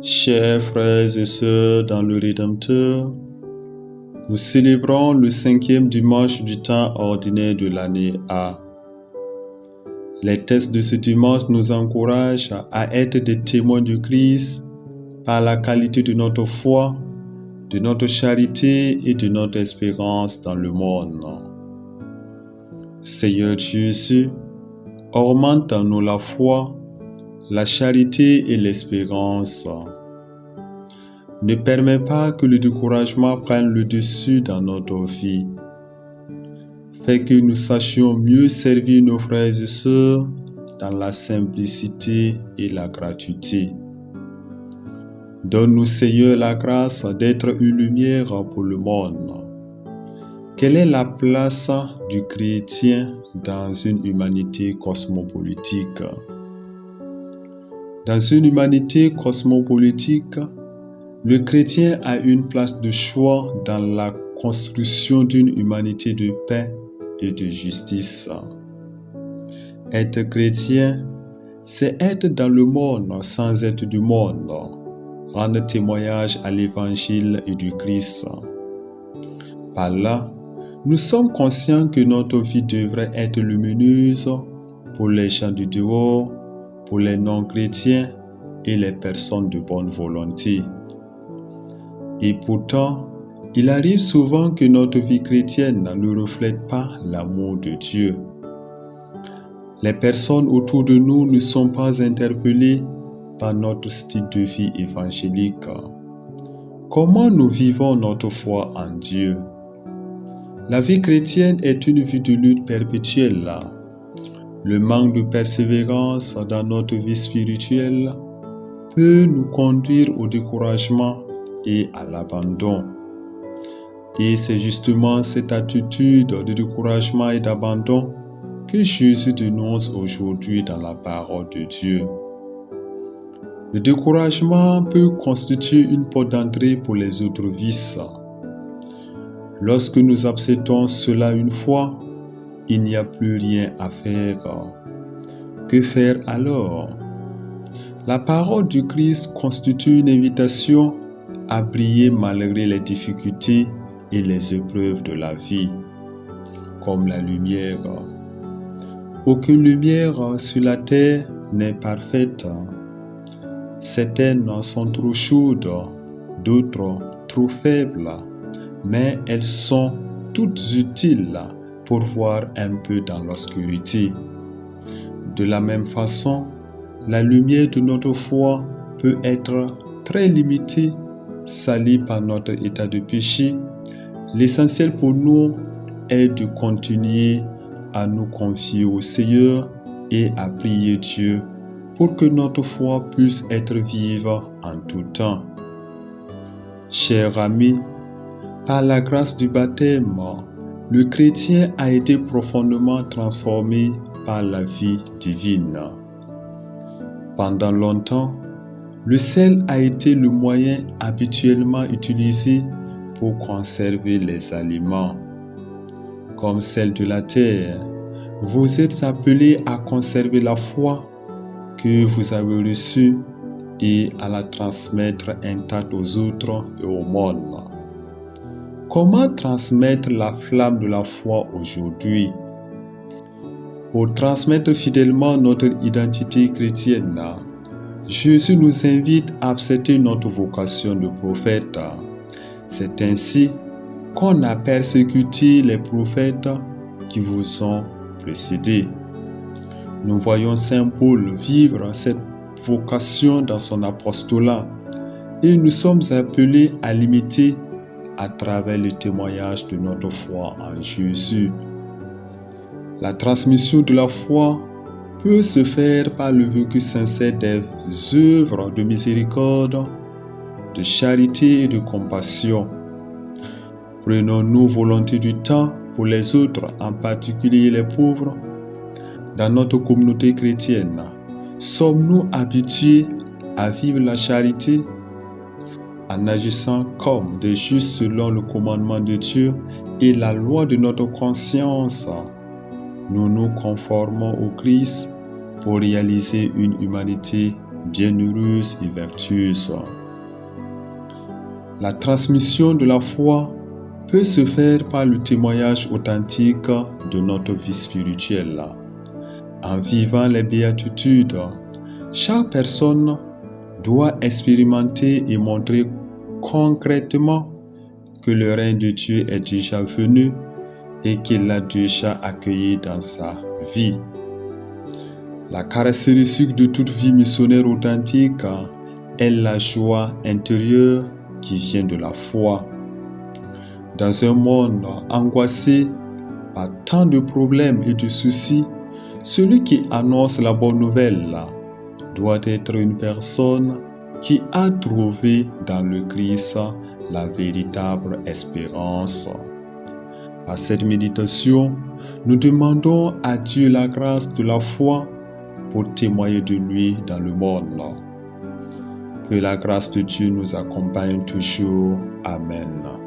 Chers frères et sœurs dans le Rédempteur, nous célébrons le 5e dimanche du temps ordinaire de l'année A. Les textes de ce dimanche nous encouragent à être des témoins de Christ par la qualité de notre foi, de notre charité et de notre espérance dans le monde. Seigneur Jésus, augmente en nous la foi, la charité et l'espérance. Ne permets pas que le découragement prenne le dessus dans notre vie. Fais que nous sachions mieux servir nos frères et sœurs dans la simplicité et la gratuité. Donne-nous, Seigneur, la grâce d'être une lumière pour le monde. Quelle est la place du chrétien dans une humanité cosmopolitique? Dans une humanité cosmopolitique, le chrétien a une place de choix dans la construction d'une humanité de paix et de justice. Être chrétien, c'est être dans le monde sans être du monde, rendre témoignage à l'évangile et du Christ. Par là, nous sommes conscients que notre vie devrait être lumineuse pour les gens du dehors, pour les non-chrétiens et les personnes de bonne volonté. Et pourtant, il arrive souvent que notre vie chrétienne ne reflète pas l'amour de Dieu. Les personnes autour de nous ne sont pas interpellées par notre style de vie évangélique. Comment nous vivons notre foi en Dieu? La vie chrétienne est une vie de lutte perpétuelle. Le manque de persévérance dans notre vie spirituelle peut nous conduire au découragement et à l'abandon. Et c'est justement cette attitude de découragement et d'abandon que Jésus dénonce aujourd'hui dans la parole de Dieu. Le découragement peut constituer une porte d'entrée pour les autres vices. Lorsque nous acceptons cela une fois, il n'y a plus rien à faire. Que faire alors? La parole du Christ constitue une invitation à briller malgré les difficultés et les épreuves de la vie, comme la lumière. Aucune lumière sur la terre n'est parfaite. Certaines sont trop chaudes, d'autres trop faibles, mais elles sont toutes utiles pour voir un peu dans l'obscurité. De la même façon, la lumière de notre foi peut être très limitée, salie par notre état de péché. L'essentiel pour nous est de continuer à nous confier au Seigneur et à prier Dieu pour que notre foi puisse être vive en tout temps. Chers amis, par la grâce du baptême, le chrétien a été profondément transformé par la vie divine. Pendant longtemps, le sel a été le moyen habituellement utilisé pour conserver les aliments. Comme celle de la terre, vous êtes appelés à conserver la foi que vous avez reçue et à la transmettre intacte aux autres et au monde. Comment transmettre la flamme de la foi aujourd'hui? Pour transmettre fidèlement notre identité chrétienne, Jésus nous invite à accepter notre vocation de prophète. C'est ainsi qu'on a persécuté les prophètes qui vous ont précédés. Nous voyons Saint Paul vivre cette vocation dans son apostolat et nous sommes appelés à l'imiter à travers le témoignage de notre foi en Jésus. La transmission de la foi peut se faire par le vécu sincère des œuvres de miséricorde, de charité et de compassion. Prenons-nous volonté du temps pour les autres, en particulier les pauvres. Dans notre communauté chrétienne, sommes-nous habitués à vivre la charité? En agissant comme des justes selon le commandement de Dieu et la loi de notre conscience, nous nous conformons au Christ pour réaliser une humanité bienheureuse et vertueuse. La transmission de la foi peut se faire par le témoignage authentique de notre vie spirituelle. En vivant les béatitudes, chaque personne doit expérimenter et montrer concrètement que le règne de Dieu est déjà venu et qu'il l'a déjà accueilli dans sa vie. La caractéristique de toute vie missionnaire authentique est la joie intérieure qui vient de la foi. Dans un monde angoissé par tant de problèmes et de soucis, celui qui annonce la bonne nouvelle doit être une personne qui a trouvé dans le Christ la véritable espérance. À cette méditation, nous demandons à Dieu la grâce de la foi pour témoigner de lui dans le monde. Que la grâce de Dieu nous accompagne toujours. Amen.